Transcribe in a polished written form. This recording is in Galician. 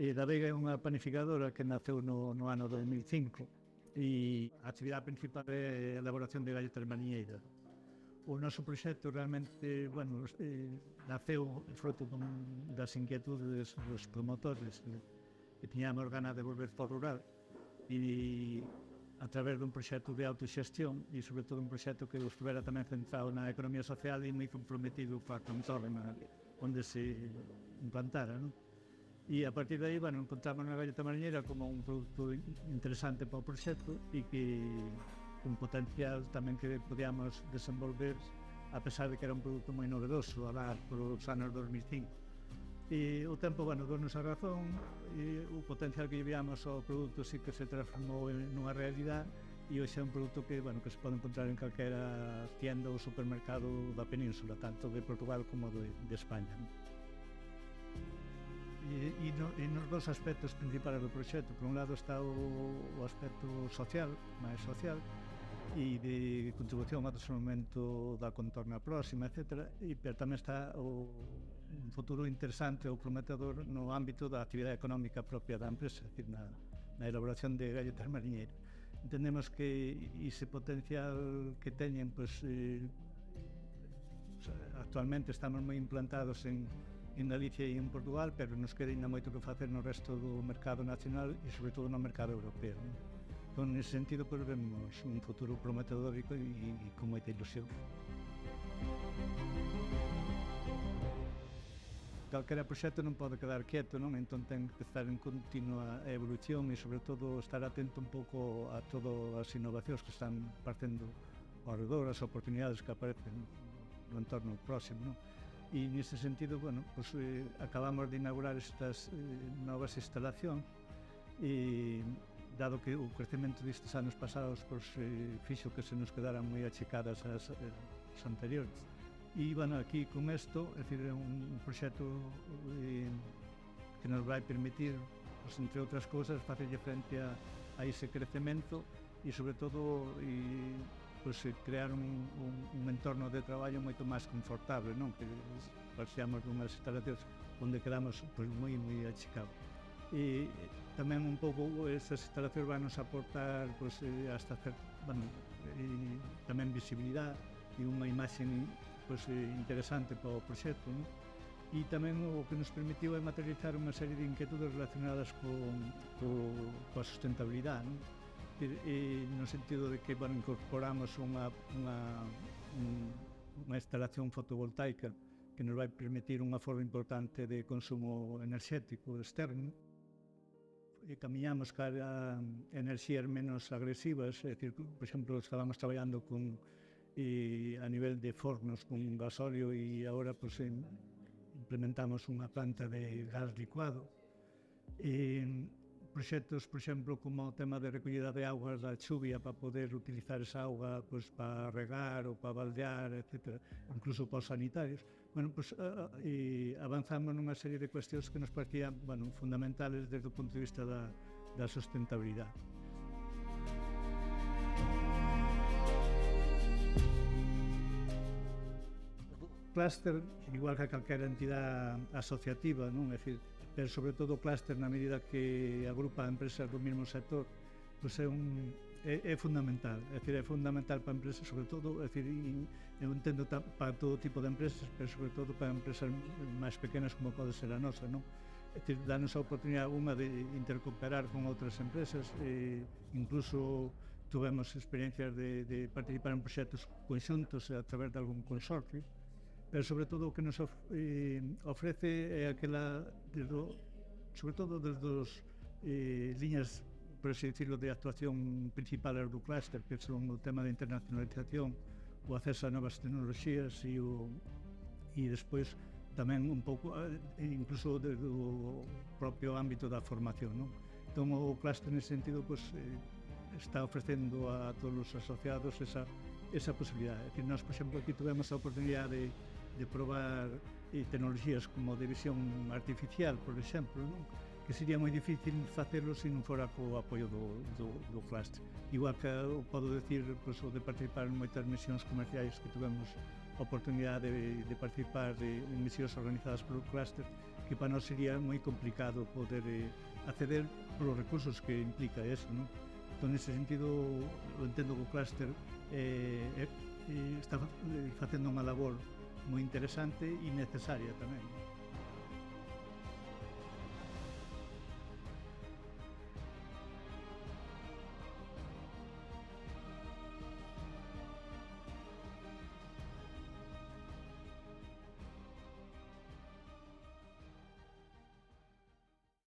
Da Veiga é unha panificadora que naceu no ano 2005 e a actividade principal é a elaboración de galletas mariñeiras. O noso proxecto realmente, naceu fruto das inquietudes dos promotores que tiñamos ganas de volver para o rural e a través dun proxecto de autoxestión e sobre todo un proxecto que estivera tamén centrado na economía social e moi comprometido para a contorna onde se implantara, non? E a partir de aí, encontramos a galleta mariñeira como un produto interesante para o proxecto e que un potencial tamén que podíamos desenvolver a pesar de que era un produto moi novedoso alá polos anos 2005. E o tempo, dou-nos a razón e o potencial que llevíamos ao produto sí que se transformou nunha realidade e hoxe é un produto que se pode encontrar en calquera tienda ou supermercado da península, tanto de Portugal como de España. E nos dos aspectos principais do proxecto, por un lado está o aspecto social, máis social, e de contribución ao desenvolvemento da contorna próxima, etc. Pero tamén está un futuro interesante ou prometedor no ámbito da actividade económica propia da empresa, é dicir, na elaboración de galletas mariñeiras. Entendemos que ese potencial que teñen, actualmente estamos moi implantados en Galicia e en Portugal, pero nos queda ainda moito que facer no resto do mercado nacional e sobre todo no mercado europeo. Entón, nese sentido, vemos un futuro prometedor e con moita ilusión. Calquera proxecto non pode quedar quieto, non? Entón ten que estar en continua evolución e sobre todo estar atento un pouco a todas as innovacións que están partendo ao redor, as oportunidades que aparecen no entorno próximo, non? E nese sentido, acabamos de inaugurar estas novas instalacións e dado que o crecemento destes anos pasados fixo que se nos quedaran moi achicadas as anteriores. E, aquí con isto, é dicir, é un proxecto que nos vai permitir, entre outras cousas, facerlle frente a ese crecemento e, sobre todo, crear un entorno de traballo moito máis confortable, non? Que parxeamos dunhas instalacións onde quedamos moi achicados. E tamén un pouco esas instalacións van nos aportar hasta tamén visibilidade e unha imaxe interesante para o proxecto, non? E tamén o que nos permitiu é materializar unha serie de inquietudes relacionadas coa sustentabilidade, non? No sentido de que incorporamos unha instalación fotovoltaica que nos vai permitir unha forma importante de consumo enerxético externo e camiñamos cara a enerxías menos agresivas, é dicir, por exemplo, estábamos traballando a nivel de fornos con gasóleo e agora implementamos unha planta de gas licuado. Proxectos, por exemplo, como o tema de recollida de augas da chuvia para poder utilizar esa auga para regar ou para baldear, etc., incluso para os sanitarios. Avanzamos nunha serie de cuestións que nos parecían fundamentales desde o punto de vista da sustentabilidade. Clúster, igual que calquera entidade asociativa, non? É dicir, pero sobre todo o clúster na medida que agrupa empresas do mesmo sector, é fundamental, é dicir, é fundamental para empresas, sobre todo, é dicir, eu entendo para todo tipo de empresas, pero sobre todo para empresas máis pequenas como pode ser a nosa, non? É dicir, danos a oportunidade unha de intercooperar con outras empresas, incluso tuvemos experiencias de participar en proxectos conxuntos a través de algún consorcio, pero sobre todo o que nos ofrece é aquela, sobre todo desde as liñas, por así decirlo, de actuación principales do clúster, que son o tema de internacionalización, o acceso a novas tecnologías e despois tamén un pouco, incluso desde o propio ámbito da formación, non? Entón o clúster nese sentido está ofrecendo a todos os asociados esa posibilidade. É dicir, nós, por exemplo, aquí tivemos a oportunidade de probar tecnologías como de visión artificial, por exemplo, non? Que sería moi difícil facelo se non fora co apoio do clúster. Igual que podo decir o de participar en moitas misións comerciais que tivemos a oportunidade de participar en misións organizadas polo clúster, que para nós sería moi complicado poder acceder polos recursos que implica eso, non? Entón, nese sentido, eu entendo que o clúster está facendo unha labor moi interesante e necesaria tamén.